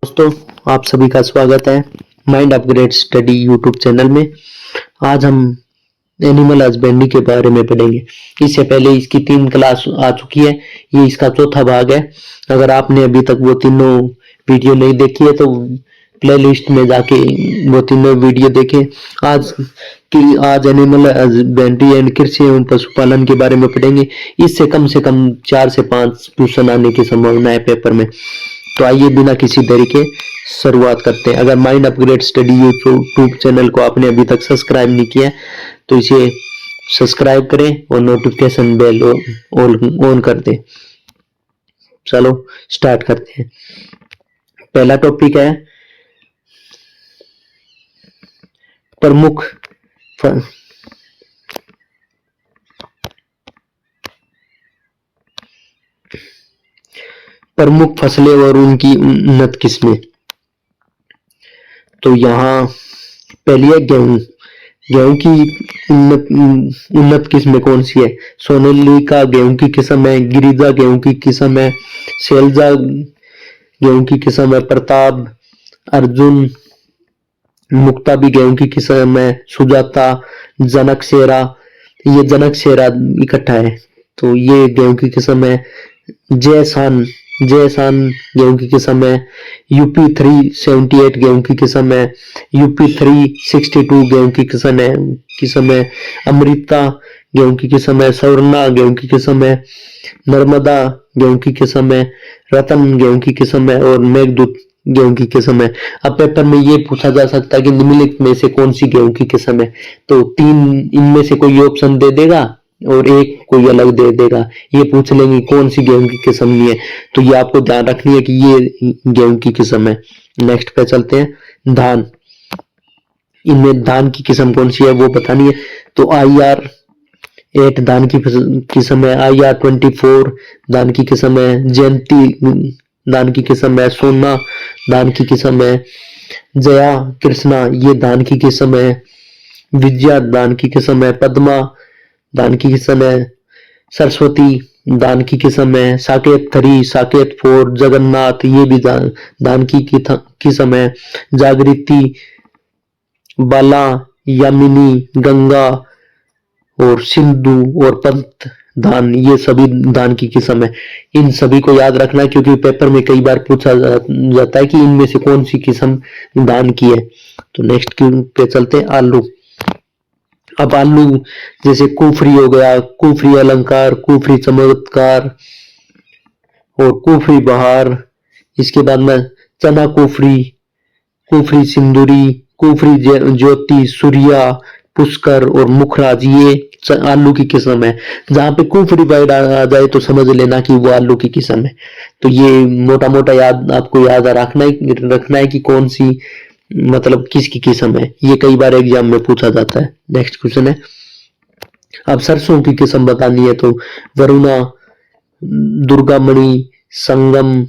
दोस्तों, आप सभी का स्वागत है mind upgrade study YouTube channel में। आज हम एनिमल हस्बेंड्री के बारे में पढ़ेंगे। इससे पहले इसकी 3 क्लास आ चुकी है, ये इसका चौथा भाग है। अगर आपने अभी तक वो तीनों वीडियो नहीं देखी है तो प्लेलिस्ट में जाके वो तीनों वीडियो देखें। आज एनिमल हस्बेंड्री एंड कृषि एवं पशुपालन के बारे में पढ़ेंगे। इससे कम 4 से 5 क्वेश्चन आने की संभावना है पेपर में। तो आइए बिना किसी देरी के शुरुआत करते हैं। अगर mind upgrade study YouTube channel को आपने अभी तक सब्सक्राइब नहीं किया तो इसे सब्सक्राइब करें और नोटिफिकेशन बेल ऑन कर दें। चलो स्टार्ट करते हैं। पहला टॉपिक है प्रमुख फसलें और उनकी उन्नत किस्में। तो यहाँ पहली है गेहूं। गेहूं की उन्नत किस्में कौन सी है? सोनालिका गेहूं की किस्म है, गिरिजा गेहूं की किस्म है, शैलजा गेहूं की किस्म है, प्रताप, अर्जुन, मुक्ता भी गेहूं की किस्म है, सुजाता, जनक शेरा। ये जनक शेरा इकट्ठा है तो ये गेहूं की किस्म है। जयसान गेहूं की किस्म है। यूपी 378 गेहूं की किस्म है। यूपी 362 गेहूं की किस्म है। अमृता गेहूं की किस्म है। स्वर्णा गेहूं की किस्म है। नर्मदा गेहूं की किस्म है। रतन गेहूं की किस्म है और मेघदूत गेहूं की किस्म है। अब पेपर में ये पूछा जा सकता है कि निम्नलिखित में से कौन सी गेहूं की किस्म है, तो 3 इनमें से कोई ऑप्शन दे देगा और एक कोई अलग दे देगा। ये पूछ लेंगे कौन सी गेहूं की किस्म नहीं है, तो ये आपको ध्यान रखनी है कि ये गेहूं की किस्म है। नेक्स्ट पे चलते हैं। धान, इनमें धान की किस्म कौन सी है वो बतानी है। तो IR8 धान की किस्म है। IR24 धान की किस्म है। जयंती धान की किस्म है। सोना धान की किस्म है। जया कृष्णा ये धान की किस्म है। विजया धान की किस्म है। पद्मा धान की किस्म है। सरस्वती धान की किस्म है। साकेत 3, साकेत 4, जगन्नाथ ये भी धान की किस्म है। जागृति, बाला, यामिनी, गंगा और सिंधु और पंत धान ये सभी धान की किस्म है। इन सभी को याद रखना क्योंकि पेपर में कई बार पूछा जाता है कि इनमें से कौन सी किस्म धान की है। तो नेक्स्ट पे चलते हैं। आलू। अब आलू जैसे कुफरी हो गया, कुफरी अलंकार, कुफरी चमत्कार और कुफरी बहार। इसके बाद में चना कुफरी, कुफरी सिंदूरी, कुफरी ज्योति, सूर्या, पुष्कर और मुखराज ये आलू की किस्म है। जहां पे कुफरी वर्ड आ जाए तो समझ लेना कि वो आलू की किस्म है। तो ये मोटा मोटा आपको याद रखना है कि कौन सी मतलब किसकी किस्म है। ये कई बार एग्जाम में पूछा जाता है। नेक्स्ट क्वेश्चन है। अब सरसों की किस्म बतानी है तो वरुणा, दुर्गामणि, संगम,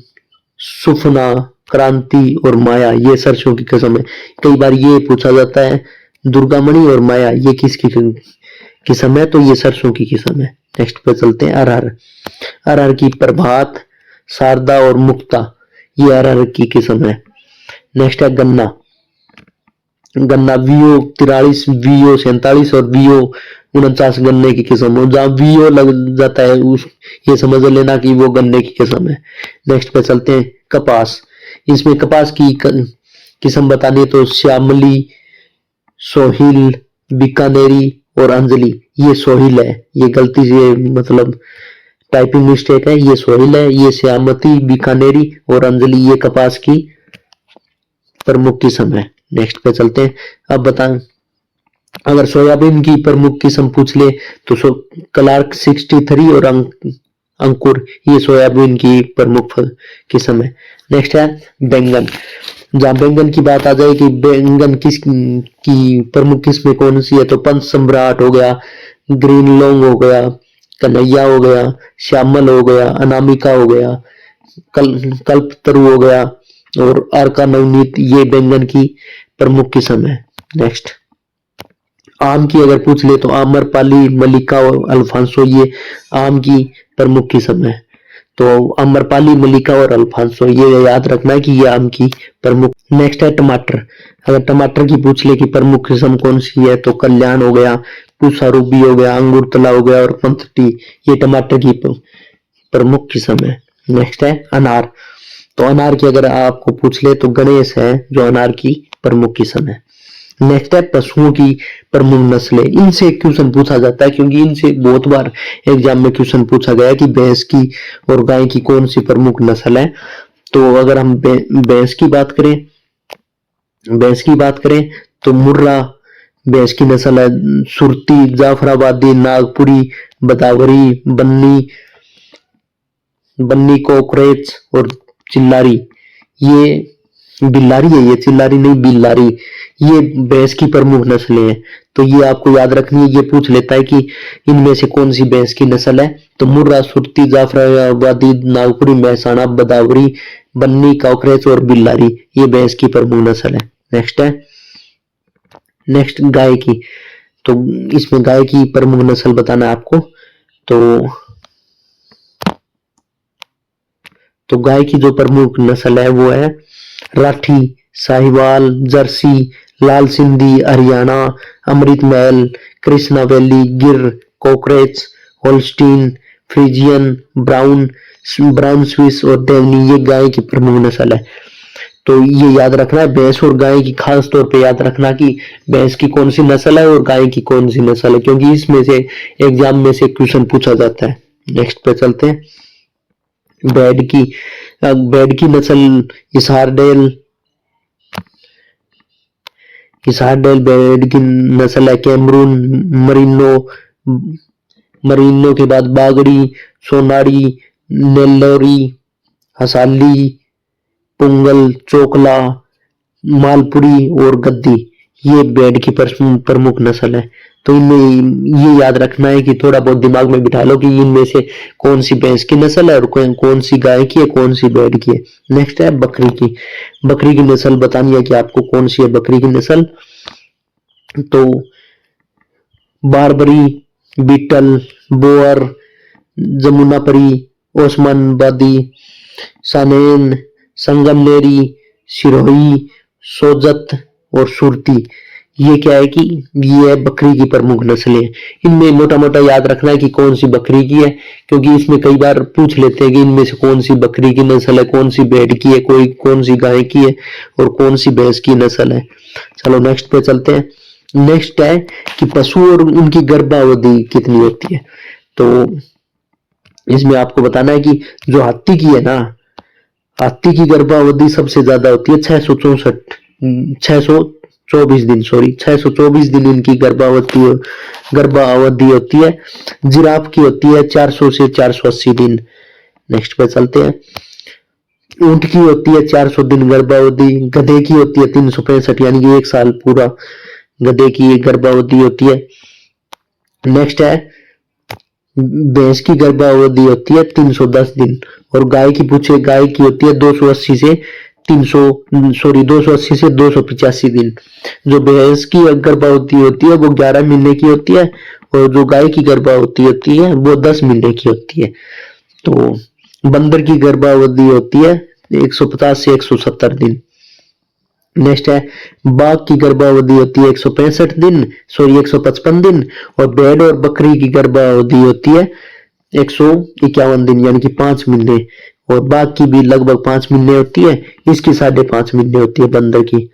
सुफना, क्रांति और माया ये सरसों की किस्म है। कई बार ये पूछा जाता है दुर्गामणि और माया ये किसकी किस्म है, तो ये सरसों की किस्म है। नेक्स्ट पे चलते हैं। अरहर की प्रभात, शारदा और मुक्ता ये अरहर की किस्म है। नेक्स्ट है गन्ना। VO 43, VO 47 और VO 49 गन्ने की किस्म हो। जहां VO लग जाता है ये समझ लेना कि वो गन्ने की किस्म है। नेक्स्ट पे चलते हैं। कपास। इसमें कपास की किस्म बतानी है तो श्यामली, सोहिल, बीकानेरी और अंजलि ये सोहिल है। ये गलती से मतलब टाइपिंग मिस्टेक है, ये सोहिल है। ये श्यामती, बीकानेरी और अंजलि ये कपास की प्रमुख किस्म है। नेक्स्ट पे चलते हैं। अब बताएं अगर सोयाबीन की प्रमुख किस्म पूछ ले तो क्लार्क 63 और अंकुर ये सोयाबीन की प्रमुख किस्म है। नेक्स्ट है बैंगन। जहां बैंगन की बात आ जाए कि बैंगन की प्रमुख किस्में कौन सी है तो पंच सम्राट हो गया, ग्रीन लॉन्ग हो गया, कन्हैया हो गया, श्यामल हो गया, अनामिका हो गया, कल्पतरु हो गया और अर्का नवनीत ये बैंगन की प्रमुख किस्म है। नेक्स्ट आम की अगर पूछ ले तो आम्रपाली, मलिका और अल्फांसो ये आम की प्रमुख किस्म है। तो अम्रपाली, मलिका और अल्फांसो, ये याद रखना है कि ये आम की प्रमुख। नेक्स्ट है टमाटर। अगर टमाटर की पूछ ले कि प्रमुख किस्म कौन सी है, तो कल्याण हो गया, पूसा रूबी हो गया, अंगूरतला हो गया और पंथटी, ये टमाटर की प्रमुख किस्म है। नेक्स्ट है अनार। तो अनार की अगर आपको पूछ ले तो गणेश है जो अनार की प्रमुख किस्म है। नेक्स्ट है पशुओं की प्रमुख नस्लें। इनसे क्वेश्चन पूछा जाता है क्योंकि इनसे बहुत बार एग्जाम में क्वेश्चन पूछा गया है कि भैंस की और गाय की कौन सी प्रमुख नस्ल है। तो अगर हम भैंस की बात करें तो मुर्रा भैंस की नस्ल है, सुरती, जाफराबादी, नागपुरी, बदावरी, बन्नी कोकरेच और चिल्लारी, ये बिल्लारी है, ये चिल्लारी नहीं बिल्लारी, ये भैंस की प्रमुख नस्लें हैं। तो ये आपको याद रखनी है। ये पूछ लेता है कि इनमें से कौन सी भैंस की नस्ल है, तो मुर्रा, सुरती, जाफराबादी, नागपुरी, महसाणा, बदावरी, बन्नी कोकरेच और बिल्लारी, ये भैंस की प्रमुख नस्ल है। नेक्स्ट गाय की। तो इसमें गाय की प्रमुख नस्ल बताना है आपको। तो गाय की जो प्रमुख नस्ल है वो है राठी, साहिवाल, जर्सी, लाल सिंधी, हरियाणा, अमृत महल, कृष्णा वैली, गिर, कोकरेच, होल्स्टीन, फ्रीजियन, ब्राउन स्विस और देवनी, ये गाय की प्रमुख नस्ल है। तो ये याद रखना है, भैंस और गाय की खास तौर पे याद रखना कि भैंस की कौन सी नस्ल है और गाय की कौन सी नस्ल है, क्योंकि इसमें से एग्जाम में से क्वेश्चन पूछा जाता है। नेक्स्ट पे चलते हैं। बेड की नस्ल हिसारडेल बेड की नस्ल है, कैमरून, मरीनो के बाद बागड़ी, सोनाड़ी, नेल्लोरी, हसाली, पुंगल, चोकला, मालपुरी और गद्दी, ये बेड की प्रमुख नस्ल है। तो इनमें ये याद रखना है कि थोड़ा बहुत दिमाग में बिठा लो कि इनमें से कौन सी भैंस की नस्ल है और कौन सी गाय की है, कौन सी बेड की है। नेक्स्ट है बकरी की नस्ल बतानी है कि आपको कौन सी है बकरी की नस्ल। तो बारबरी, बीटल, बोअर, जमुनापरी, ओस्मानाबादी, सानेन, संगमनेरी, सिरोही, सोजत और सुरती, ये क्या है कि ये है बकरी की प्रमुख नस्लें। इनमें मोटा मोटा याद रखना है कि कौन सी बकरी की है, क्योंकि इसमें कई बार पूछ लेते हैं कि इनमें से कौन सी बकरी की नस्ल है, कौन सी भेड़ की है, कौन सी गाय की है और कौन सी भैंस की नस्ल है। चलो नेक्स्ट पे चलते हैं। नेक्स्ट है कि पशु और उनकी गर्भावधि कितनी होती है। तो इसमें आपको बताना है कि जो हाथी की है ना, हाथी की गर्भावधि सबसे ज्यादा होती है 624 दिन इनकी गर्भावधि होती है। जिराफ की होती है 400 से 480 दिन। नेक्स्ट पे चलते हैं। ऊंट की होती है 400 दिन गर्भावधि। गधे की होती है 365, यानी कि 1 साल पूरा गधे की गर्भावधि होती है। नेक्स्ट है भैंस की गर्भावधि होती है 310 दिन और गाय की पूछे, गाय की होती है 280 से 285 दिन। जो भैंस की गर्भावधि होती है वो 11 महीने की होती है और जो गाय की गर्भावधि होती है वो 10 महीने की होती है। तो बंदर की गर्भावधि होती है 150 से 170 दिन। नेक्स्ट है बाघ की गर्भावधि होती है 155 दिन और भेड़ और बकरी की गर्भावधि होती है 151 दिन, यानी कि 5 महीने। और बाघ की भी लगभग 5 महीने होती है, इसकी 5.5 महीने होती है बंदर की।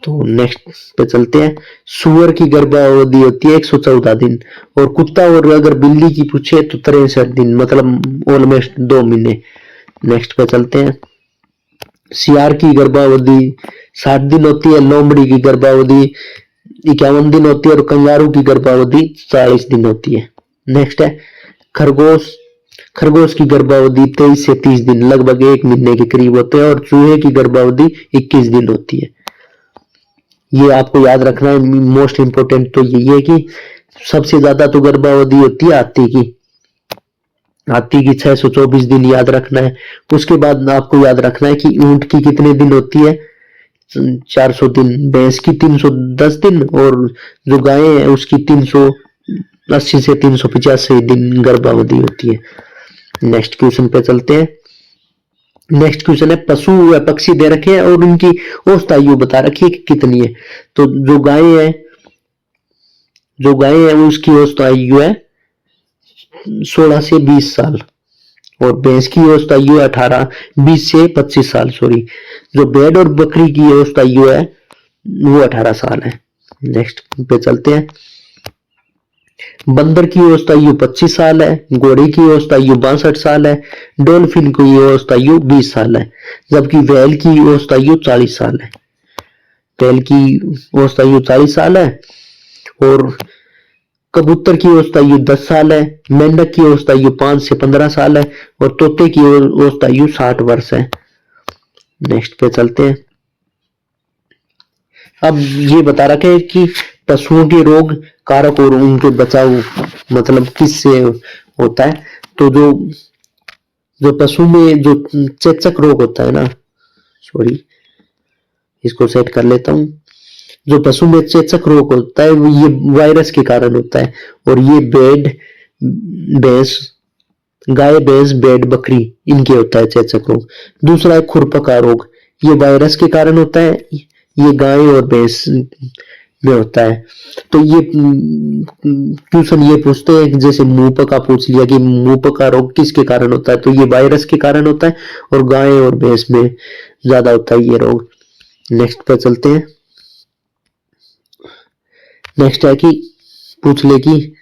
तो नेक्स्ट पे चलते हैं। सुअर की गर्भावधि होती है 114 दिन और कुत्ता और अगर बिल्ली की पूछे तो 63 दिन, मतलब ऑलमोस्ट 2 महीने। नेक्स्ट पे चलते हैं। सियार की गर्भावधि 60 दिन होती है, लोमड़ी की गर्भावधि 51 दिन होती है और कंगारू की गर्भावधि 40 दिन होती है। नेक्स्ट है खरगोश की गर्भावधि 23 से 30 दिन, लगभग 1 महीने के करीब होते हैं और चूहे की गर्भावधि 21 दिन होती है। ये आपको याद रखना है। मोस्ट इंपोर्टेंट तो यही है कि सबसे ज्यादा तो गर्भावधि होती है हाथी की 624 दिन याद रखना है। उसके बाद आपको याद रखना है कि ऊंट की कितने दिन होती है, 400 दिन, भैंस की 310 दिन और जो गाय है उसकी 380 से 385 दिन गर्भावधि होती है। नेक्स्ट क्वेश्चन पे चलते हैं। नेक्स्ट क्वेश्चन है पशु व पक्षी दे रखे हैं और उनकी औसत आयु बता रखी है कि कितनी है। तो जो गाय है उसकी औसत आयु है 16 से 20 साल और भैंस की औसत आयु है 20 से 25 साल सॉरी। जो भेड़ और बकरी की औसत आयु है वो 18 साल है। नेक्स्ट पे चलते हैं। बंदर की औसत आयु 25 साल है, घोड़े की औसत आयु 62 साल है, डॉल्फिन की औसत आयु 20 साल है, जबकि व्हेल की औसत आयु 40 साल है। व्हेल की औसत आयु 40 साल है और कबूतर की औसत आयु 10 साल है, मेंढक की औसत आयु 5 से 15 साल है और तोते की औसत आयु 60 वर्ष है। नेक्स्ट पे चलते हैं। अब ये बता रखे है कि पशुओं के रोग कारक और उनके बचाव मतलब किससे होता है। तो जो पशु में जो चेचक रोग होता है ना, सॉरी इसको सेट कर लेता हूं। जो पशु में चेचक रोग होता है ये वायरस के कारण होता है और ये गाय भैंस भेड़ बकरी इनके होता है चेचक रोग। दूसरा है खुरपका रोग, ये वायरस के कारण होता है, ये गाय और भैंस में होता है। तो ये क्वेश्चन ये पूछते हैं जैसे मुंह पका पूछ लिया कि मुंह पका रोग किसके कारण होता है, तो ये वायरस के कारण होता है और गाय और भैंस में ज्यादा होता है ये रोग। नेक्स्ट पे चलते हैं। नेक्स्ट है कि पूछ ले कि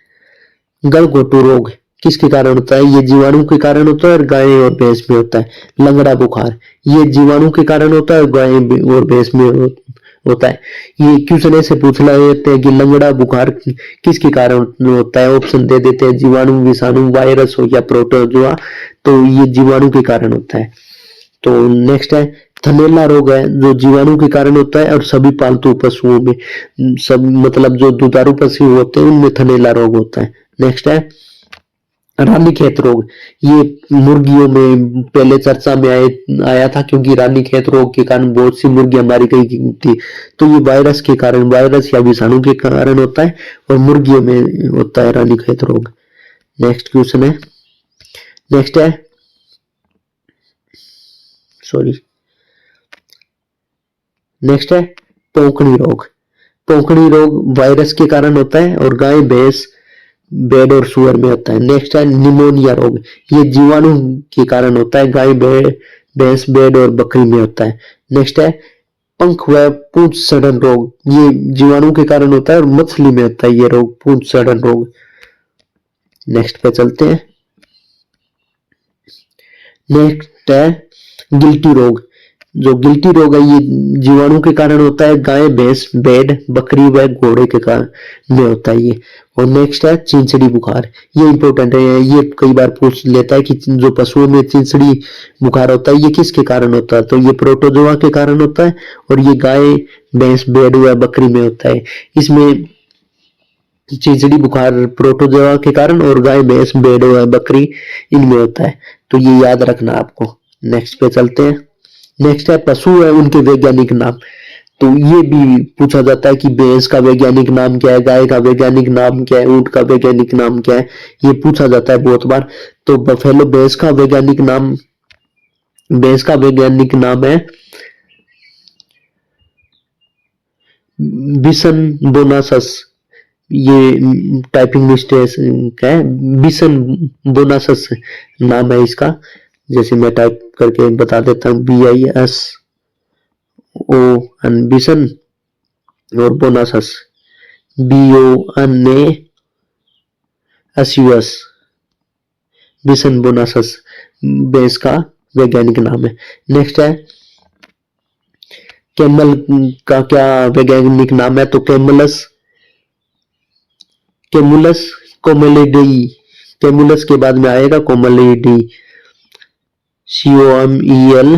गलघोटू रोग किसके कारण होता है, ये जीवाणु के कारण होता है और गाय और भैंस में होता है। लंगड़ा बुखार ये जीवाणु के कारण होता है और गाय और भैंस में होता है। ये क्वेश्चन ऐसे पूछ लेते हैं कि लंगड़ा बुखार किसके कारण होता है, ऑप्शन दे देते हैं जीवाणु विषाणु वायरस हो या प्रोटोजोआ, तो ये जीवाणु के कारण होता है। तो नेक्स्ट है थनैला रोग है जो जीवाणु के कारण होता है और सभी पालतू पशुओं में सब मतलब जो दुधारू पशु होते हैं उनमें थनैला रोग होता है। नेक्स्ट है रानीखेत रोग, ये मुर्गियों में पहले चर्चा में आया था क्योंकि रानीखेत रोग के कारण बहुत सी मुर्गियां मारी गई थी। तो ये वायरस के कारण वायरस या विषाणु के कारण होता है और मुर्गियों में होता है रानीखेत रोग। नेक्स्ट क्वेश्चन है। नेक्स्ट है नेक्स्ट है पोंकनी रोग। पोंकनी रोग वायरस के कारण होता है और गाय भैंस भेड़ और सुअर में होता है। नेक्स्ट है निमोनिया रोग, ये जीवाणु के कारण होता है, गाय भैंस भेड़ और बकरी में होता है। नेक्स्ट है पंख व पूंछ सड़न रोग, ये जीवाणु के कारण होता है और मछली में होता है ये रोग पूंछ सड़न रोग। नेक्स्ट पे चलते हैं। नेक्स्ट है गिल्टी रोग, जो गिल्टी रोग है ये जीवाणु के कारण होता है, गाय भैंस भेड़ बकरी व घोड़े के कारण में होता है ये। और नेक्स्ट है चिंचड़ी बुखार, ये इंपॉर्टेंट है, ये कई बार पूछ लेता है कि जो पशुओं में चिंचड़ी बुखार होता है ये किसके कारण होता है, तो ये प्रोटोजोआ के कारण होता है और ये गाय भैंस भेड़ व बकरी में होता है। इसमें चिंचड़ी बुखार प्रोटोजोआ के कारण और गाय भैंस भेड़ व बकरी इनमें होता है, तो ये याद रखना आपको। नेक्स्ट पे चलते हैं। नेक्स्ट है पशु है उनके वैज्ञानिक नाम, तो ये भी पूछा जाता है कि भैंस का वैज्ञानिक नाम क्या है, गाय का वैज्ञानिक नाम क्या है, ऊंट का वैज्ञानिक नाम क्या है, ये पूछा जाता है बहुत बार। तो बफेलो भैंस का वैज्ञानिक नाम है बिसन बोनासस, ये टाइपिंग मिस्टेक है, बिसन बोनासस नाम है इसका। जैसे मैं टाइप करके बता देता हूँ BISON बिसन और बोनासस BONASUS बिसन बोनासस भैंस का वैज्ञानिक नाम है। नेक्स्ट है कैमल का क्या वैज्ञानिक नाम है, तो कैमुलस कोमेलिडी, कैमुलस के बाद में आएगा कोमेलिडी COMELIDAE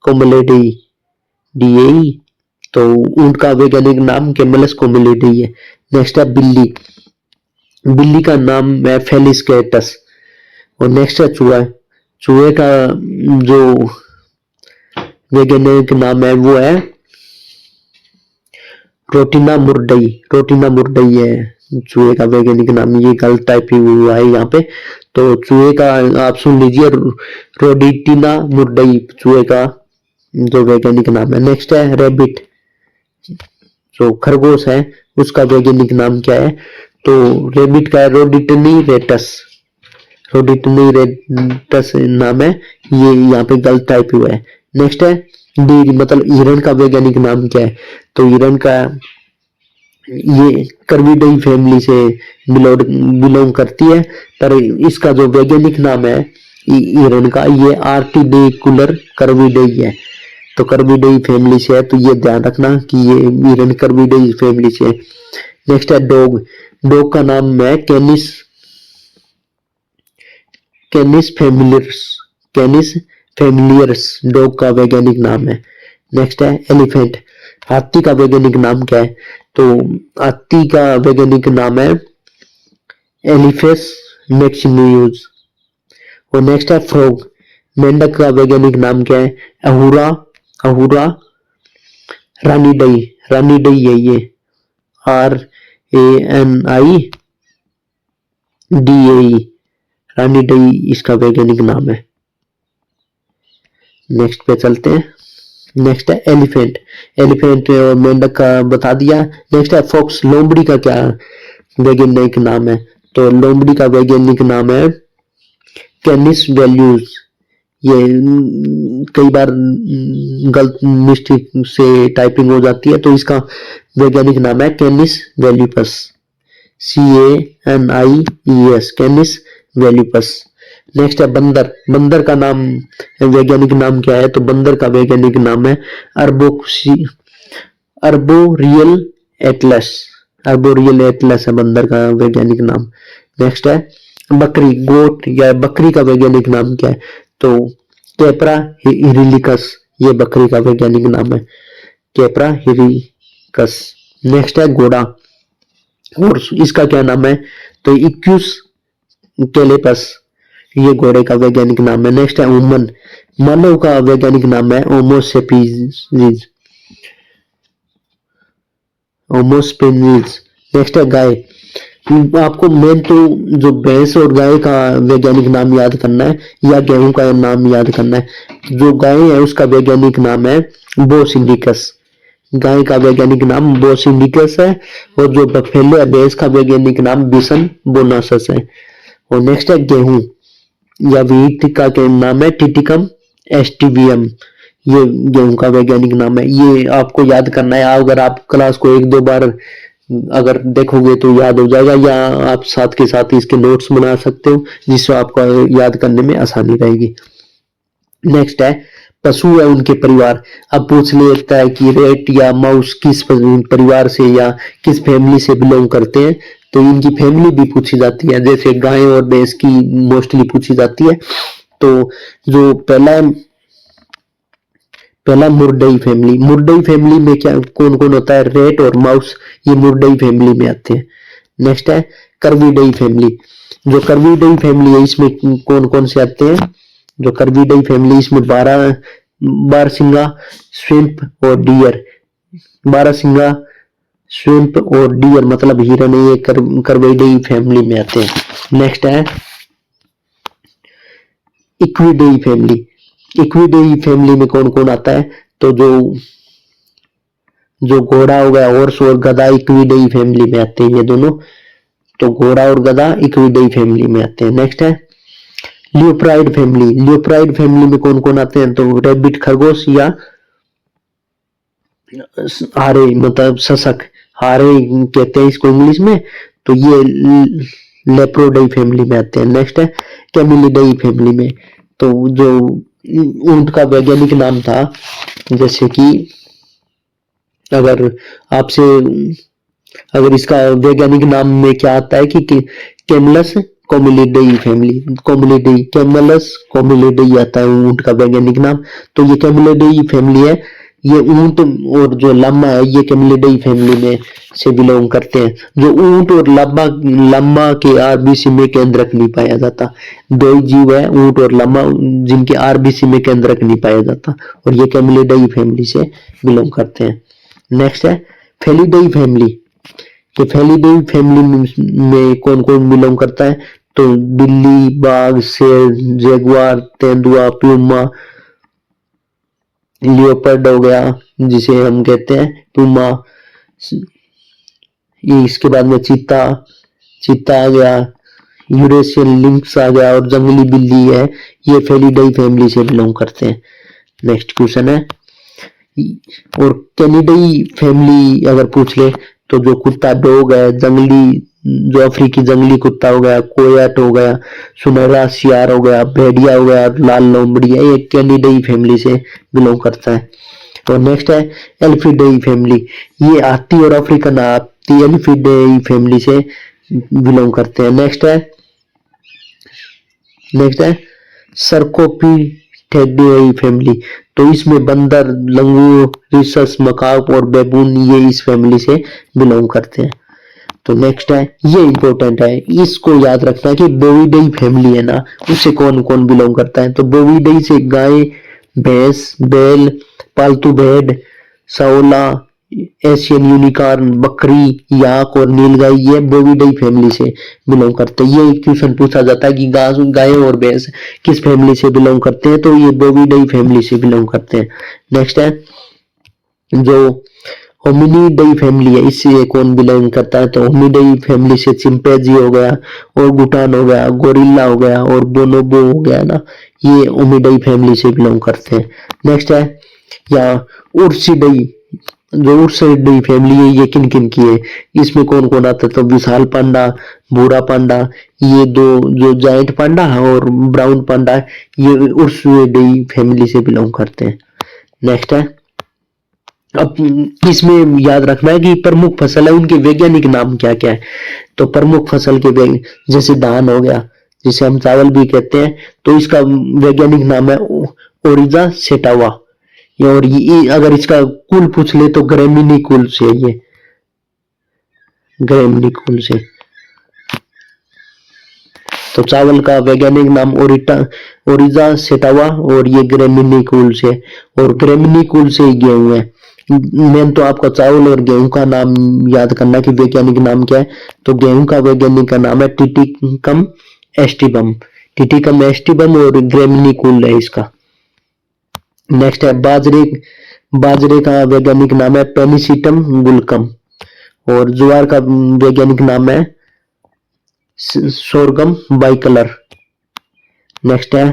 कोमेलिडी तो उनका वैज्ञानिक नाम कैमलस कोमेलिडी है। नेक्स्ट है बिल्ली का नाम है फेलिस कैटस। और नेक्स्ट है चूहे का जो वैज्ञानिक नाम है वो है रोटिना मुर्डई है चूहे का वैज्ञानिक नाम, ये गलत टाइपिंग हुआ है यहाँ पे। तो चूहे का आप सुन लीजिए, रोडिटिना मुर्डई चूहे का जो वैज्ञानिक नाम है। नेक्स्ट है रेबिट, जो खरगोश है उसका वैज्ञानिक नाम क्या है? तो रेबिट का रोडिटनी रेटस, रोडिटनी रेटस नाम है, ये यहाँ पे गलत टाइप हुआ है। नेक्स्ट है डीरी, मतलब हिरण का वैज्ञानिक नाम क्या है? तो हिरण का, ये कर्विडई फैमिली से बिलोंग करती है, पर इसका जो वैज्ञानिक नाम है हिरण का, ये आर्टिडिकुलर कर्विडई है। तो कर्विडई फैमिली से है, तो ये ध्यान रखना कि ये हिरण कर्विडई फैमिली से है। नेक्स्ट है डॉग, डॉग का नाम है कैनिस, कैनिस फैमिलियर्स, कैनिस फैमिलियर्स डॉग का वैज्ञानिक नाम है। नेक्स्ट है एलिफेंट, हाथी का वैज्ञानिक नाम क्या है? तो हाथी का वैज्ञानिक नाम है एलिफेस मैक्सिमियूज। और नेक्स्ट है फ्रॉग, मेंढक का वैज्ञानिक नाम क्या है? अहुरा, अहुरा रानीडई, रानीडई है ये, RANIDAE, रानीडई इसका वैज्ञानिक नाम है। नेक्स्ट पे चलते हैं। नेक्स्ट है एलिफेंट, एलिफेंट और मेंढक का बता दिया। नेक्स्ट है फॉक्स, लोमड़ी का क्या वैज्ञानिक नाम है? तो लोमड़ी का वैज्ञानिक नाम है कैनिस वैल्यूज। ये कई बार गलत मिस्टेक से टाइपिंग हो जाती है, तो इसका वैज्ञानिक नाम है कैनिस वैल्यूपस, CANIES, कैनिस वैल्यूपस। नेक्स्ट है बंदर, बंदर का नाम, वैज्ञानिक नाम क्या है? तो बंदर का वैज्ञानिक नाम है अर्बोरियल एटलस, अर्बोरियल एटलस है बंदर का वैज्ञानिक नाम। नेक्स्ट है बकरी, गोट या बकरी का वैज्ञानिक नाम क्या है? तो कैप्रा हिरिलिकस, ये बकरी का वैज्ञानिक नाम है, कैप्रा हिरिकस। नेक्स्ट है घोड़ा, और इसका क्या नाम है? तो इक्यूस कैलेपस, ये घोड़े का वैज्ञानिक नाम है। नेक्स्ट है वुमन, मानव का वैज्ञानिक नाम है होमोसेपियंस, होमोस्पेनिस। नेक्स्ट है गाय, आपको मेन तो जो भैंस और गाय का वैज्ञानिक नाम याद करना है, या गेहूं का नाम याद करना है। जो गाय है उसका वैज्ञानिक नाम है बोस इंडिकस, गाय का वैज्ञानिक नाम बोस इंडिकस है। और जो बफेलो है भैंस का वैज्ञानिक नाम बिसन बोनासस है। और नेक्स्ट है गेहूं या व्हीट का नाम है टिटिकम एस्टिवियम, ये गेहूं का वैज्ञानिक नाम है। ये आपको याद करना है, अगर आप क्लास को एक दो बार अगर देखोगे तो याद हो जाएगा, या आप साथ के साथ इसके नोट्स बना सकते हो, जिससे आपको याद करने में आसानी रहेगी। नेक्स्ट है पशु है उनके परिवार, अब पूछ लेता है कि रेट या माउस किस परिवार से या किस फैमिली से बिलोंग करते हैं, तो इनकी फैमिली भी पूछी जाती है, जैसे गाय और भैंस की मोस्टली पूछी जाती है। तो जो पहला मुर्डई फैमिली, मुर्डई फैमिली में क्या कौन कौन होता है? रेट और माउस, ये मुर्डई फैमिली में आते हैं। नेक्स्ट है कर्विडई फैमिली, जो कर्विडई फैमिली है इसमें कौन कौन से आते हैं? जो कर्विडई फैमिली, इसमें बारहसिंगा, श्रिम्प और डियर, बारहसिंगा, श्रिम्प और डियर मतलब हिरन, ये कर्विडई फैमिली में आते हैं। नेक्स्ट है इक्विडई फैमिली, इक्विडई फैमिली में कौन कौन आता है? तो जो घोड़ा हो गया, हॉर्स और गधा इक्विडई फैमिली में आते हैं ये दोनों, तो घोड़ा और गधा इक्विडई फैमिली में आते हैं। नेक्स्ट है लियोप्राइड फैमिली, लियोप्राइड फैमिली में कौन कौन आते हैं? तो रैबिट खरगोश या हारे मतलब सशक, हारे कहते हैं इसको इंग्लिश में, तो ये लेप्रोडई फैमिली में आते हैं। नेक्स्ट है कैमिलिडई फैमिली में, तो जो ऊंट का वैज्ञानिक नाम था, जैसे कि अगर आपसे अगर इसका वैज्ञानिक नाम में क्या आता है कि कैमलस कोमिलिडई फैमिली, कोमिलिडई, कैमलस कोमिलिडई आता है ऊंट का वैज्ञानिक नाम। तो ये कैमिलिडई फैमिली है, ये ऊंट और जो लम्मा है ये कैमिलिडई फैमिली में से बिलोंग करते हैं। जो ऊंट और लम्मा के आरबीसी में केंद्रक नहीं पाया जाता, दो ही जीव है ऊंट और लम्मा जिनके आरबीसी में केंद्रक नहीं पाया जाता, और ये कैमिलिडई फैमिली से बिलोंग करते हैं। नेक्स्ट है फेलिडई फैमिली, कि फेलिडाई फैमिली में कौन कौन बिलोंग करता है, तो बिल्ली, बाघ, शेर, जगुआर, तेंदुआ, प्यूमा, लियोपर्ड हो गया जिसे हम कहते हैं प्यूमा। ये इसके बाद में चीता, चीता आ गया, यूरेशियन लिंक्स आ गया और जंगली बिल्ली है, ये फेलिडाई फैमिली से बिलोंग करते हैं। नेक्स्ट क्वेश्चन है, और कैनिडाई फैमिली अगर पूछ ले तो जो कुत्ता डॉग है, जंगली जो अफ्रीकी जंगली कुत्ता हो गया, कोयट हो गया, सुनहरा सियार हो गया, भेड़िया हो गया, लाल लोमड़ी है, ये कैनिडाई फैमिली से बिलोंग करता है। और नेक्स्ट है एल्फिडाई फैमिली, ये हाथी और अफ्रीकन हाथी एल्फिडाई फैमिली से बिलोंग करते हैं। नेक्स्ट है सर्कोपिटेडियाई फैमिली, तो इसमें बंदर, लंगूर, रिसस, मकाक और बेबून ये इस फैमिली से बिलोंग करते हैं। तो नेक्स्ट है, ये इंपॉर्टेंट है, इसको याद रखना कि बोविडाई फैमिली है ना, उससे कौन कौन बिलोंग करता है। तो बोविडाई से गाय, भैंस, बैल, पालतू भेड़, सौला, एशियन यूनिकॉर्न, बकरी, याक और नीलगाय ये बोविडाई फैमिली से बिलोंग करते हैं। ये क्वेश्चन पूछा जाता है कि गाय और भैंस किस फैमिली से बिलोंग करते हैं, तो ये बोविडाई फैमिली से बिलोंग करते हैं। नेक्स्ट है जो होमिनिडाई फैमिली है, इससे कौन बिलोंग करता है, तो होमिनिडाई फैमिली से चिंपैंजी हो गया, और गुटान हो गया, गोरिल्ला हो गया और बोनोबो हो गया ना, ये होमिनिडाई फैमिली से बिलोंग करते हैं। नेक्स्ट है या उर्सिडाई, जो उर्सिडाई फैमिली है ये किन किन की है, इसमें कौन कौन आता है, तो विशाल पांडा, भूरा पांडा, ये दो जो जायंट पांडा और ब्राउन पांडा ये उर्सिडाई फैमिली से बिलोंग करते हैं। नेक्स्ट है, अब इसमें याद रखना है कि प्रमुख फसल है उनके वैज्ञानिक नाम क्या क्या है। तो प्रमुख फसल के जैसे धान हो गया, जिसे हम चावल भी कहते हैं, तो इसका वैज्ञानिक नाम है ओरिजा सेटावा। और ये अगर इसका कुल पूछ ले तो ग्रेमिनी कुल से, ये ग्रेमिनी कुल से। तो चावल का वैज्ञानिक नाम ओरिजा सेटावा और ये ग्रेमिनी कुल से, और ग्रेमिनी कुल से ही गेहूं है। मेन तो आपका चावल और गेहूं का नाम याद करना कि वैज्ञानिक नाम क्या है। तो गेहूं का वैज्ञानिक का नाम है टिटिकम एस्टिबम, टिटिकम एस्टिबम और ग्रेमिनी कुल है इसका। नेक्स्ट है बाजरे का वैज्ञानिक नाम है पेनिसिटम गुलकम, और ज्वार का वैज्ञानिक नाम है सोरगम बाइकलर। नेक्स्ट है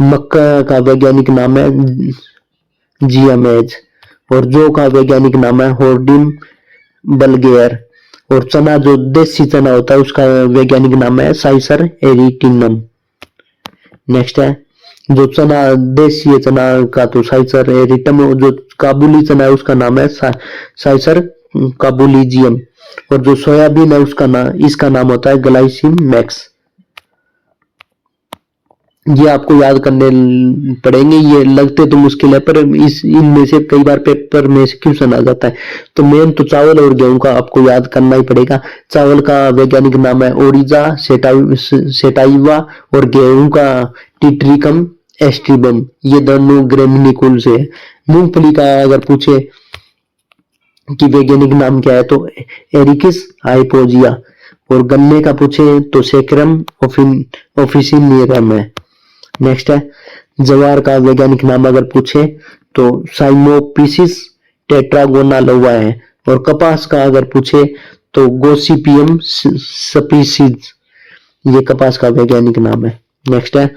मक्का का वैज्ञानिक नाम है जियामेज, और जौ का वैज्ञानिक नाम है होर्डिम बल्गेयर, और चना जो देसी चना होता है उसका वैज्ञानिक नाम है साइसर एरिटिनम। नेक्स्ट है जो चना देसी चना का तो साइसर एरिटम, जो काबुली चना है उसका नाम है साइसर काबुलीजियम, और जो सोयाबीन है इसका नाम होता है ग्लाइसिम मैक्स। ये आपको याद करने पड़ेंगे, ये लगते तो मुश्किल है पर इनमें से कई बार पेपर में से क्वेश्चन आ जाता है। तो मेन तो चावल और गेहूं का आपको याद करना ही पड़ेगा। चावल का वैज्ञानिक नाम है ओरिजा सेटाइवा और गेहूं का टिट्रिकम एस्ट्रिबम, ये दोनों ग्रेमिनी कुल से है। मूंगफली का अगर पूछे कि वैज्ञानिक नाम क्या है तो एरिकिस हाइपोजिया, और गन्ने का पूछे तो सेक्रम ऑफिसिनियरम है। नेक्स्ट है जवार का वैज्ञानिक नाम अगर पूछे तो साइमोपिसिस टेट्रागोनालोवा है, और कपास का अगर पूछे तो गोसिपियम स्पीसीज, ये कपास का वैज्ञानिक नाम है। नेक्स्ट है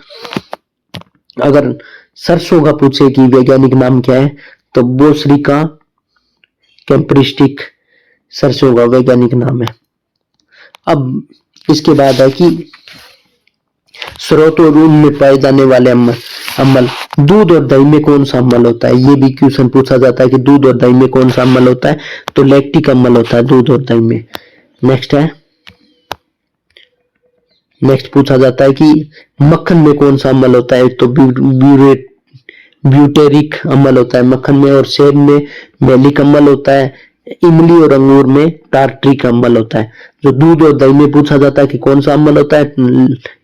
अगर सरसों का पूछे कि वैज्ञानिक नाम क्या है तो बोसरिका कैंप्रिस्टिक सरसों का वैज्ञानिक नाम है। अब इसके बाद है कि स्रोत और उनमें पाए जाने वाले अम्ल, दूध और दही में कौन सा अम्ल होता है, ये भी क्वेश्चन पूछा जाता है कि दूध और दही में कौन सा अम्ल होता है, तो लैक्टिक अम्ल होता है दूध और दही में। नेक्स्ट पूछा जाता है कि मक्खन में कौन सा अम्ल होता है, तो ब्यूटेरिक अम्ल होता है मक्खन में, और सेब में मैलिक अम्ल होता है, इमली और अंगूर में टार्ट्रिक अम्ल होता है। जो दूध और दही में पूछा जाता है कि कौन सा अम्ल होता है,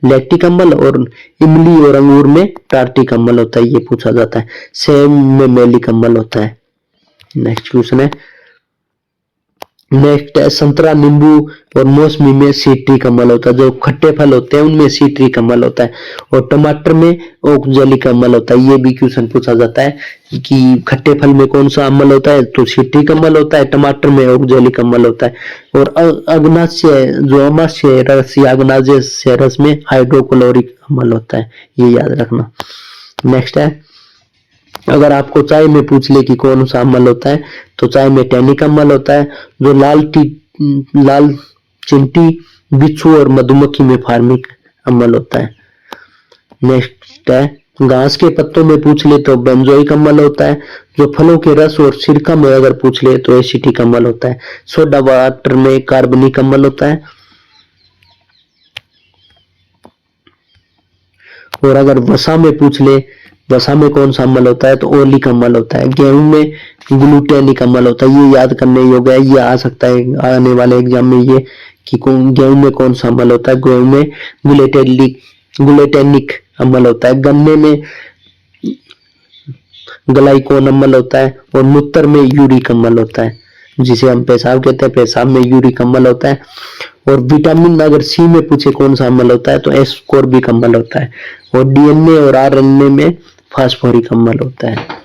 लैक्टिक अम्ल, और इमली और अंगूर में टार्ट्रिक अम्ल होता है, ये पूछा जाता है। सेब में मैलिक अम्ल होता है। नेक्स्ट क्वेश्चन है नेक्स्ट है संतरा, नींबू और मौसमी में सीट्रिक अम्ल होता है। जो खट्टे फल होते हैं उनमें सीट्रिक अम्ल होता है। और टमाटर में ऑक्जेलिक अम्ल होता है। ये भी क्वेश्चन पूछा जाता है कि खट्टे फल में कौन सा अम्ल होता है, तो सीट्रिक अम्ल होता है, टमाटर में ऑक्जेलिक अम्ल होता है। और अग्नाशय जो अमाशय रस या अग्नाशय रस में हाइड्रोक्लोरिक अम्ल होता है, ये याद रखना। नेक्स्ट है, अगर आपको चाय में पूछ ले कि कौन सा अम्ल होता है, तो चाय में टैनिक अम्ल होता है। जो लाल चिंटी, बिच्छू और मधुमक्खी में फार्मिक अम्ल होता है। नेक्स्ट है, घास के पत्तों में पूछ ले तो बेंजोइक अम्ल होता है। जो फलों के रस और सिरका में अगर पूछ ले तो एसिटिक अम्ल होता है। सोडा वाटर में कार्बनिक अम्ल होता है। और अगर वसा में पूछ ले, वसा में कौन सा अम्ल होता है, तो ओलिक अम्ल होता है। गेहूं में ग्लूटेनिक अम्ल होता है। ये याद करने योग्य है, ये आ सकता है आने वाले एग्जाम में, ये कि गेहूं में कौन सा अम्ल होता है। गेहूं में ग्लूटेनिक अम्ल होता है। गन्ने में ग्लाइकोन अम्ल होता है। और मूत्र में यूरिक अम्ल होता है, जिसे हम पेशाब कहते हैं, पेशाब में यूरिक अम्ल होता है। और विटामिन अगर सी में पूछे कौन सा अम्ल होता है, तो एस्कोर्बिक अम्ल होता है। और डीएनए और आरएनए में फास्फोरिक अम्ल होता है।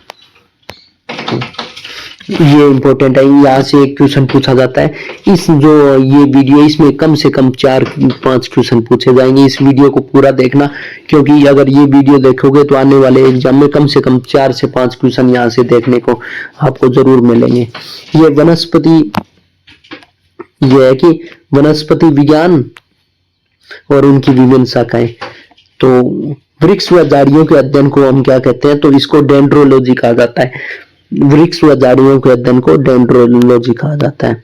ये इंपॉर्टेंट है, यहाँ से एक क्वेश्चन पूछा जाता है। इस जो ये वीडियो, इसमें कम से कम 4-5 क्वेश्चन पूछे जाएंगे। इस वीडियो को पूरा देखना, क्योंकि अगर ये वीडियो देखोगे तो आने वाले एग्जाम में कम से कम 4 से 5 क्वेश्चन यहाँ से देखने को आपको जरूर मिलेंगे। ये वनस्पति, ये है कि वनस्पति विज्ञान और उनकी विभिन्न शाखाएं। तो वृक्ष व झाड़ियों के अध्ययन को हम क्या कहते हैं, तो इसको डेंड्रोलॉजी कहा जाता है। वृक्ष व झाड़ियों के अध्ययन को डेंड्रोलॉजी कहा जाता है।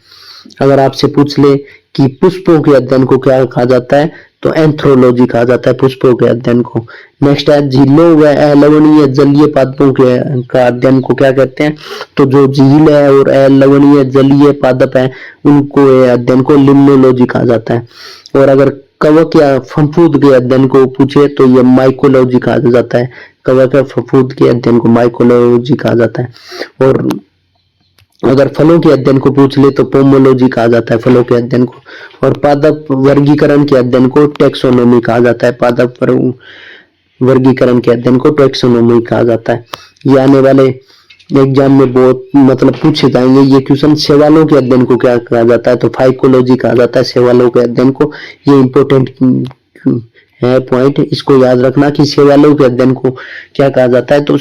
अगर आपसे पूछ ले कि पुष्पों के अध्ययन को क्या कहा जाता है, तो एंथ्रोलॉजी कहा जाता है पुष्पों के अध्ययन को। नेक्स्ट है, झीलों व अलवणीय जलीय पादपों के का अध्ययन को क्या कहते हैं, तो जो झील है और अलवणीय जलीय पादप है उनको अध्ययन को लिम्नोलॉजी कहा जाता है। और अगर कवक या फफूंद के अध्ययन को पूछे तो ये माइकोलॉजी कहा जाता है। कवक या फफूंद के अध्ययन को माइकोलॉजी कहा जाता है। और अगर फलों के अध्ययन को पूछ ले तो पोमोलॉजी कहा जाता है फलों के अध्ययन को। और पादप वर्गीकरण के अध्ययन को टेक्सोनोमी कहा जाता है। पादप वर्गीकरण के अध्ययन को टेक्सोनोमी कहा जाता है। ये आने वाले एग्जाम में बहुत मतलब पूछे जाएंगे ये क्वेश्चन। शैवालों के अध्ययन को क्या कहा जाता है, तो फाइकोलॉजी कहा जाता है शैवालों के अध्ययन को। ये इंपॉर्टेंट है पॉइंट, इसको याद रखना कि शैवालों के अध्ययन को क्या कहा जाता है, तो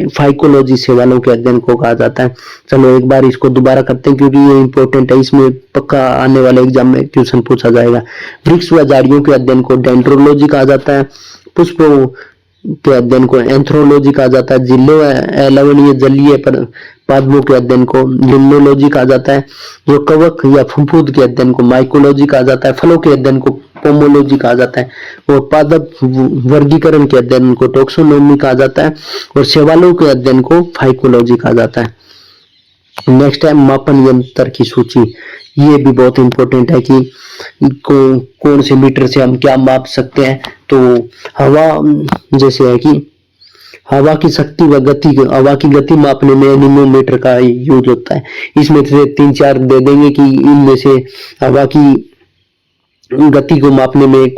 फाइकोलॉजी शैवालों के अध्ययन को कहा जाता है। चलो एक बार इसको दोबारा करते हैं, क्योंकि ये इंपॉर्टेंट है, इसमें पक्का आने वाले एग्जाम में क्वेश्चन पूछा जाएगा। वृक्ष व झाड़ियों के अध्ययन को डेंड्रोलॉजी कहा जाता है। पुष्पों के अध्ययन को एंथ्रोलॉजी कहा जाता है। झीलों अलवणीय जलीय पादपों के अध्ययन को लिम्नोलॉजी कहा जाता है। जो कवक या फफूंद के अध्ययन को माइकोलॉजी कहा जाता है। फलों के अध्ययन को पोमोलॉजी कहा जाता है। और पादप वर्गीकरण के अध्ययन को टैक्सोनॉमी कहा जाता है। और शैवालों के अध्ययन को फाइकोलॉजी कहा जाता है। नेक्स्ट है मापन यंत्र की सूची। ये भी बहुत इंपॉर्टेंट है कि कौन से मीटर से हम क्या माप सकते हैं। तो हवा जैसे है कि हवा की शक्ति व गति, हवा की गति मापने में एनीमोमीटर का यूज होता है। इसमें से 3-4 दे देंगे कि इनमें से हवा की गति को मापने में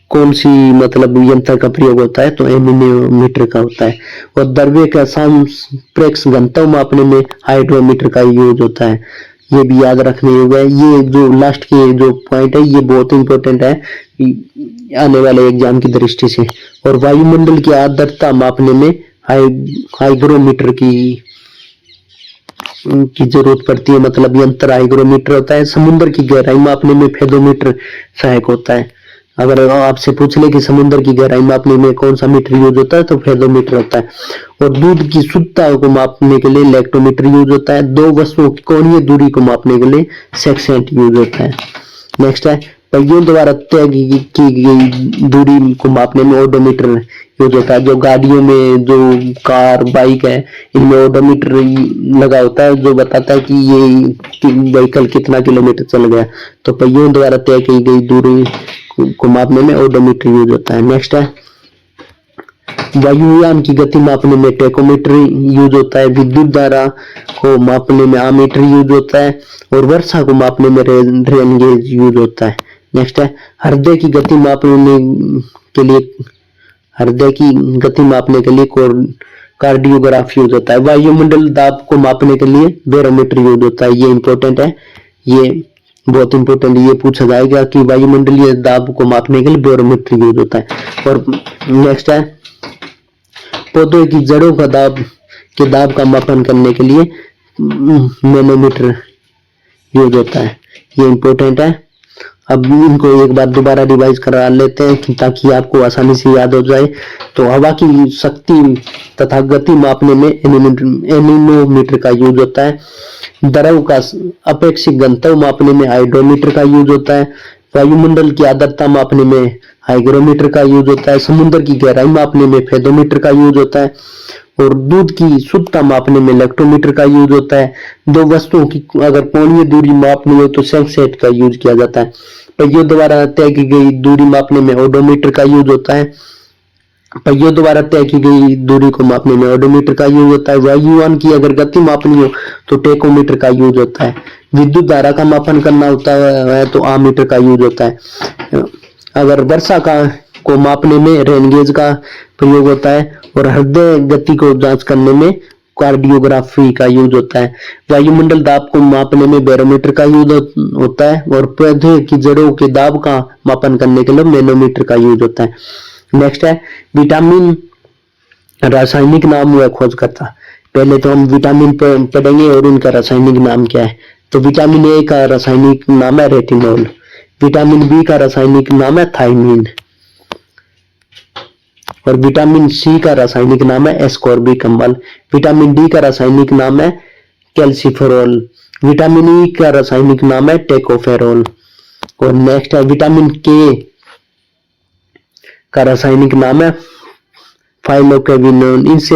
कौन सी मतलब यंत्र का प्रयोग होता है, तो एनीमोमीटर का होता है। और द्रव्य का सापेक्ष घनत्व मापने में हाइड्रोमीटर का यूज होता है। ये भी याद रखने योग्य है। ये जो लास्ट के जो पॉइंट है ये बहुत इंपॉर्टेंट है आने वाले एग्जाम की दृष्टि से। और वायुमंडल की आर्द्रता मापने में हाइग्रोमीटर की जरूरत पड़ती है, मतलब यंत्र हाइग्रोमीटर होता है। समुद्र की गहराई मापने में फेदोमीटर सहायक होता है। अगर आपसे पूछ ले कि समुद्र की गहराई मापने में कौन सा मीटर यूज होता है, तो फेदोमीटर होता है। और दूध की शुद्धता को मापने के लिए लैक्टोमीटर यूज होता है। दो वस्तुओं की कोणीय दूरी को मापने के लिए सेक्सेंट यूज होता है। नेक्स्ट है पहियों द्वारा तय की गई दूरी को मापने में ओडोमीटर यूज होता है। जो गाड़ियों में जो कार बाइक है इनमें ओडोमीटर लगा होता है जो बताता है कि ये व्हीकल कितना किलोमीटर चल गया। तो पहियों द्वारा तय की गई दूरी को मापने में ओडोमीटर यूज होता है। नेक्स्ट है वायुयान की गति मापने में टेकोमीटर यूज होता है, विद्युत धारा को मापने में आमीटर यूज होता है और वर्षा को मापने में रेन गेज यूज होता है। नेक्स्ट है हृदय की गति मापने के लिए कार्डियोग्राफ यूज होता है। वायुमंडल दाब को मापने के लिए बैरोमीटर यूज होता है। ये इंपॉर्टेंट है, ये बहुत इंपॉर्टेंट, ये पूछा जाएगा कि वायुमंडलीय दाब को मापने के लिए बैरोमीटर यूज होता है। और नेक्स्ट है पौधों की जड़ों का दाब का मापन करने के लिए मैनोमीटर यूज होता है। ये इंपॉर्टेंट है। अब इनको एक बार दोबारा रिवाइज करा लेते हैं ताकि आपको आसानी से याद हो जाए। तो हवा की शक्ति तथा गति मापने में एनीमोमीटर का यूज होता है। द्रव का अपेक्षित घनत्व मापने में हाइड्रोमीटर का यूज होता है। वायुमंडल की आर्द्रता मापने में हाइग्रोमीटर का यूज होता है। समुद्र की गहराई मापने में फेदोमीटर का यूज होता है और दूध की शुद्धता मापने में लैक्टोमीटर का यूज होता है। दो वस्तुओं की अगर कोणीय दूरी मापनी हो तो सेंसेट का यूज किया जाता है। पहियों द्वारा तय की गई दूरी मापने में ओडोमीटर का यूज होता है। पहियों द्वारा तय की गई दूरी को मापने में ओडोमीटर का यूज होता है। वायुयान की अगर गति मापनी हो तो टेकोमीटर का यूज होता है। विद्युत धारा का मापन करना होता है तो आमीटर का यूज होता है। अगर वर्षा को मापने में रेन गेज का प्रयोग होता है और हृदय गति को जांच करने में कार्डियोग्राफी का यूज होता है। वायुमंडल दाब को मापने में बैरोमीटर का यूज होता है और पौधे की जड़ों के दाब का मापन करने के लिए मैनोमीटर का यूज होता है। नेक्स्ट है विटामिन रासायनिक नाम व खोजकर्ता। पहले तो हम विटामिन पढ़ेंगे और उनका रासायनिक नाम क्या है। तो विटामिन ए का रासायनिक नाम है रेटिनोल। विटामिन बी का रासायनिक नाम है थायमीन और विटामिन सी का रासायनिक नाम है एस्कॉर्बिक अम्ल। विटामिन डी का रासायनिक नाम है कैल्सिफेरॉल। विटामिन ई का रासायनिक नाम है टेकोफेरॉल। और नेक्स्ट है विटामिन के का रासायनिक नाम है फाइलोकेविनोन। इनसे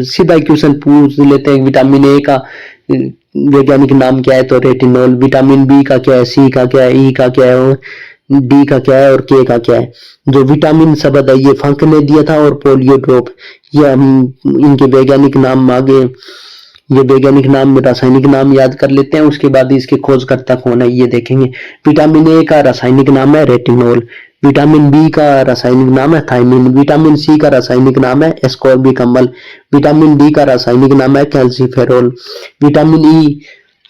सीधा क्वेश्चन पूछ लेते हैं विटामिन ए का वैज्ञानिक नाम क्या है तो रेटिनोल। विटामिन बी का क्या है, सी का क्या है, ई का क्या है, डी का क्या है और के का क्या है। जो विटामिन शब्द है ये फंक ने दिया था और पोलियो ड्रॉप, ये हम इनके वैज्ञानिक नाम आगे, ये वैज्ञानिक नाम रासायनिक नाम याद कर लेते हैं, उसके बाद इसके खोजकर्ता कौन है ये देखेंगे। विटामिन ए का रासायनिक नाम है रेटिनोल। विटामिन बी का रासायनिक नाम है थायमीन। विटामिन सी का रासायनिक नाम है एस्कॉर्बिक अम्ल। विटामिन डी का रासायनिक नाम है कैल्सिफेरॉल। विटामिन ई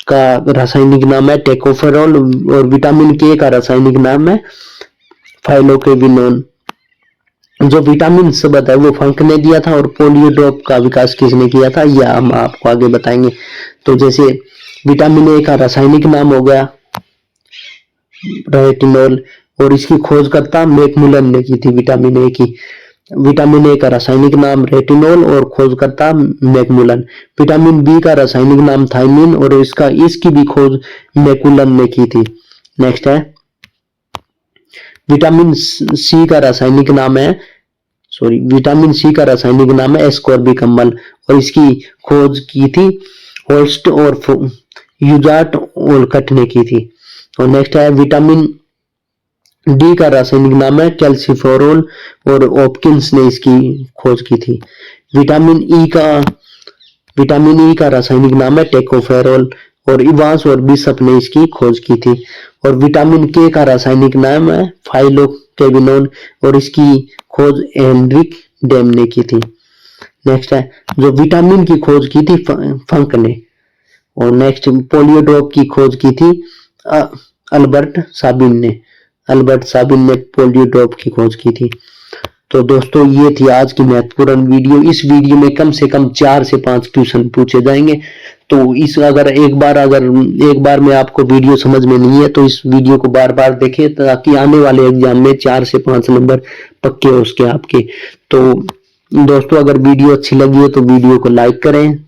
का रासायनिक नाम है टेकोफेरॉल और विटामिन के का रासायनिक नाम है फाइलोकेविनोन। जो विटामिन शब्द है वो फंक ने दिया था और पोलियो ड्रॉप का विकास किसने किया था यह हम आपको आगे बताएंगे। तो जैसे विटामिन ए का रासायनिक नाम हो गया रेटिनोल और इसकी खोजकर्ता मैकमुलन ने की थी विटामिन ए की। विटामिन ए का रासायनिक नाम रेटिनोल और खोजकर्ता मैकमुलन। विटामिन बी का रासायनिक नाम थायमीन और इसकी भी खोज मैकुलन ने की थी। नेक्स्ट है विटामिन सी का रासायनिक नाम है एस्कॉर्बिक अम्ल और इसकी खोज की थी होल्स्ट और यूजार्ट ओलकट ने की थी। और नेक्स्ट है विटामिन डी का रासायनिक नाम है कैल्सिफेरॉल और हॉपकिंस ने इसकी खोज की थी। विटामिन ई का रासायनिक नाम है टेकोफेरॉल और इवांस और बिशप ने इसकी खोज की थी। और विटामिन के का रासायनिक नाम है फाइलोकेविनोन और इसकी खोज हेनरिक डेम ने की थी। नेक्स्ट है जो विटामिन की खोज की थी फंक ने। और नेक्स्ट पोलियो ड्रॉप की खोज की थी अल्बर्ट साबिन ने पोलियो ड्रॉप की खोज की थी। तो दोस्तों ये थी आज की महत्वपूर्ण वीडियो। इस वीडियो में कम से कम 4 से 5 क्वेश्चन पूछे जाएंगे। तो अगर एक बार में आपको वीडियो समझ में नहीं है तो इस वीडियो को बार बार देखें ताकि आने वाले एग्जाम में 4 से 5 नंबर पक्के हो उसके आपके। तो दोस्तों अगर वीडियो अच्छी लगी हो तो वीडियो को लाइक करें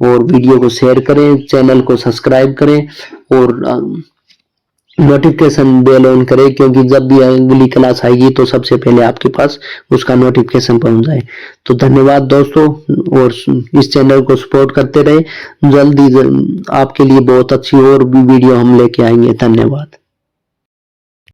और वीडियो को शेयर करें, चैनल को सब्सक्राइब करें और नोटिफिकेशन बेल ऑन करें क्योंकि जब भी अगली क्लास आएगी तो सबसे पहले आपके पास उसका नोटिफिकेशन पहुंच जाए। तो धन्यवाद दोस्तों और इस चैनल को सपोर्ट करते रहे। जल्दी आपके लिए बहुत अच्छी और भी वीडियो हम लेके आएंगे। धन्यवाद।